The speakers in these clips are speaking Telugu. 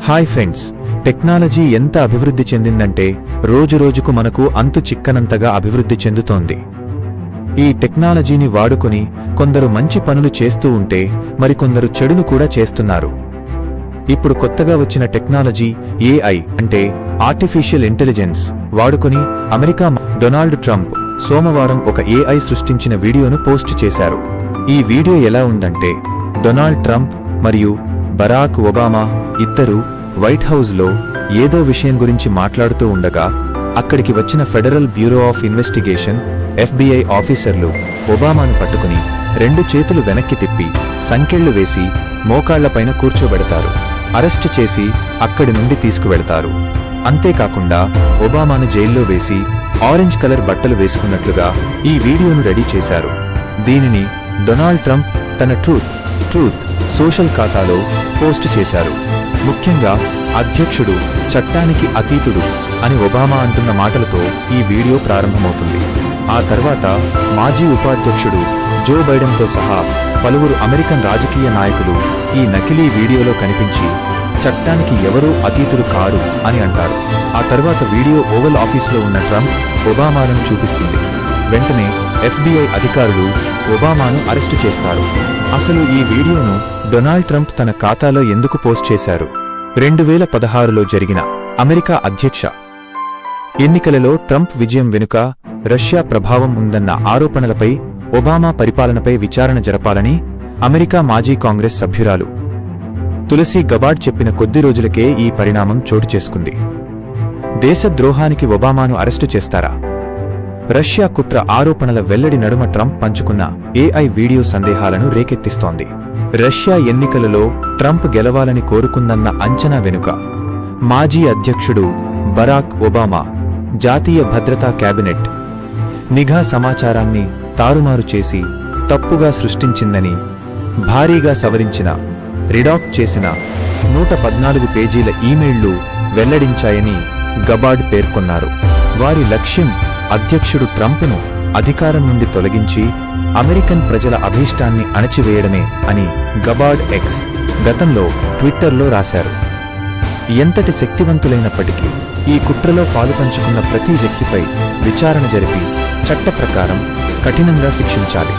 హాయ్ ఫ్రెండ్స్, టెక్నాలజీ ఎంత అభివృద్ధి చెందిందంటే రోజురోజుకు మనకు అంతు చిక్కనంతగా అభివృద్ధి చెందుతోంది. ఈ టెక్నాలజీని వాడుకుని కొందరు మంచి పనులు చేస్తూ ఉంటే మరికొందరు చెడును కూడా చేస్తున్నారు. ఇప్పుడు కొత్తగా వచ్చిన టెక్నాలజీ ఏఐ అంటే ఆర్టిఫిషియల్ ఇంటెలిజెన్స్ వాడుకుని అమెరికా డొనాల్డ్ ట్రంప్ సోమవారం ఒక ఏఐ సృష్టించిన వీడియోను పోస్ట్ చేశారు. ఈ వీడియో ఎలా ఉందంటే, డొనాల్డ్ ట్రంప్ మరియు బరాక్ ఒబామా ఇద్దరూ వైట్ హౌస్లో ఏదో విషయం గురించి మాట్లాడుతూ ఉండగా అక్కడికి వచ్చిన federal bureau of investigation FBI ఆఫీసర్లు ఒబామాను పట్టుకుని 2 చేతులు వెనక్కి తిప్పి సంకెళ్లు వేసి మోకాళ్లపైన కూర్చోబెడతారు. అరెస్టు చేసి అక్కడి నుండి తీసుకువెళతారు. అంతేకాకుండా ఒబామాను జైల్లో వేసి ఆరెంజ్ కలర్ బట్టలు వేసుకున్నట్లుగా ఈ వీడియోను రెడీ చేశారు. దీనిని డొనాల్డ్ ట్రంప్ తన ట్రూత్ సోషల్ ఖాతాలో పోస్ట్ చేశారు. ముఖ్యంగా అధ్యక్షుడు చట్టానికి అతీతుడు అని ఒబామా అంటున్న మాటలతో ఈ వీడియో ప్రారంభమవుతుంది. ఆ తర్వాత మాజీ ఉపాధ్యక్షుడు జో బైడెన్తో సహా పలువురు అమెరికన్ రాజకీయ నాయకులు ఈ నకిలీ వీడియోలో కనిపించి చట్టానికి ఎవరూ అతీతులు కారు అని అంటారు. ఆ తర్వాత వీడియో ఓవల్ ఆఫీసులో ఉన్న ట్రంప్ ఒబామాను చూపిస్తుంది. వెంటనే FBI అధికారులు ఒబామాను అరెస్టు చేస్తారు. అసలు ఈ వీడియోను డొనాల్డ్ ట్రంప్ తన ఖాతాలో ఎందుకు పోస్ట్ చేశారు? 2016లో జరిగిన అమెరికా అధ్యక్ష ఎన్నికలలో ట్రంప్ విజయం వెనుక రష్యా ప్రభావం ఉందన్న ఆరోపణలపై ఒబామా పరిపాలనపై విచారణ జరపాలని అమెరికా మాజీ కాంగ్రెస్ సభ్యురాలు తులసి గబార్డ్ చెప్పిన కొద్ది రోజులకే ఈ పరిణామం చోటు చేసుకుంది. దేశద్రోహానికి ఒబామాను అరెస్టు చేస్తారా? రష్యా కుట్ర ఆరోపణల వెల్లడి నడుమ ట్రంప్ పంచుకున్న ఏఐ వీడియో సందేహాలను రేకెత్తిస్తోంది. రష్యా ఎన్నికలలో ట్రంప్ గెలవాలని కోరుకుందన్న అంచనా వెనుక మాజీ అధ్యక్షుడు బరాక్ ఒబామా జాతీయ భద్రతా కేబినెట్ నిఘా సమాచారాన్ని తారుమారు చేసి తప్పుగా సృష్టించిందని, భారీగా సవరించిన రిడాక్ట్ చేసిన 114 పేజీల ఈమెయిళ్లు వెల్లడించాయని గబార్డ్ పేర్కొన్నారు. వారి లక్ష్యం అధ్యక్షుడు ట్రంప్ను అధికారం నుండి తొలగించి అమెరికన్ ప్రజల అభీష్టాన్ని అణచివేయడమే అని గబార్డ్ ఎక్స్ గతంలో ట్విట్టర్లో రాశారు. ఎంతటి శక్తివంతులైనప్పటికీ ఈ కుట్రలో పాలుపంచుకున్న ప్రతి వ్యక్తిపై విచారణ జరిపి చట్ట ప్రకారం కఠినంగా శిక్షించాలి.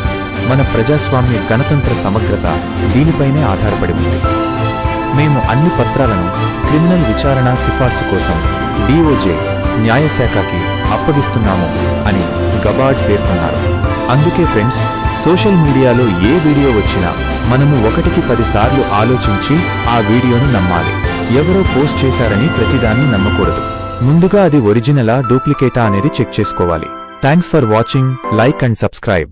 మన ప్రజాస్వామ్య గణతంత్ర సమగ్రత దీనిపైనే ఆధారపడి ఉంది. మేము అన్ని పత్రాలను క్రిమినల్ విచారణ సిఫార్సు కోసం DOJ న్యాయశాఖకి అప్పగిస్తున్నాము అని గబార్డ్ పేర్కొన్నారు. అందుకే ఫ్రెండ్స్, సోషల్ మీడియాలో ఏ వీడియో వచ్చినా మనము 1కి 10 సార్లు ఆలోచించి ఆ వీడియోను నమ్మాలి. ఎవరో పోస్ట్ చేశారని ప్రతిదాన్ని నమ్మకూడదు. ముందుగా అది ఒరిజినలా డూప్లికేటా అనేది చెక్ చేసుకోవాలి. Thanks for watching. Like and subscribe.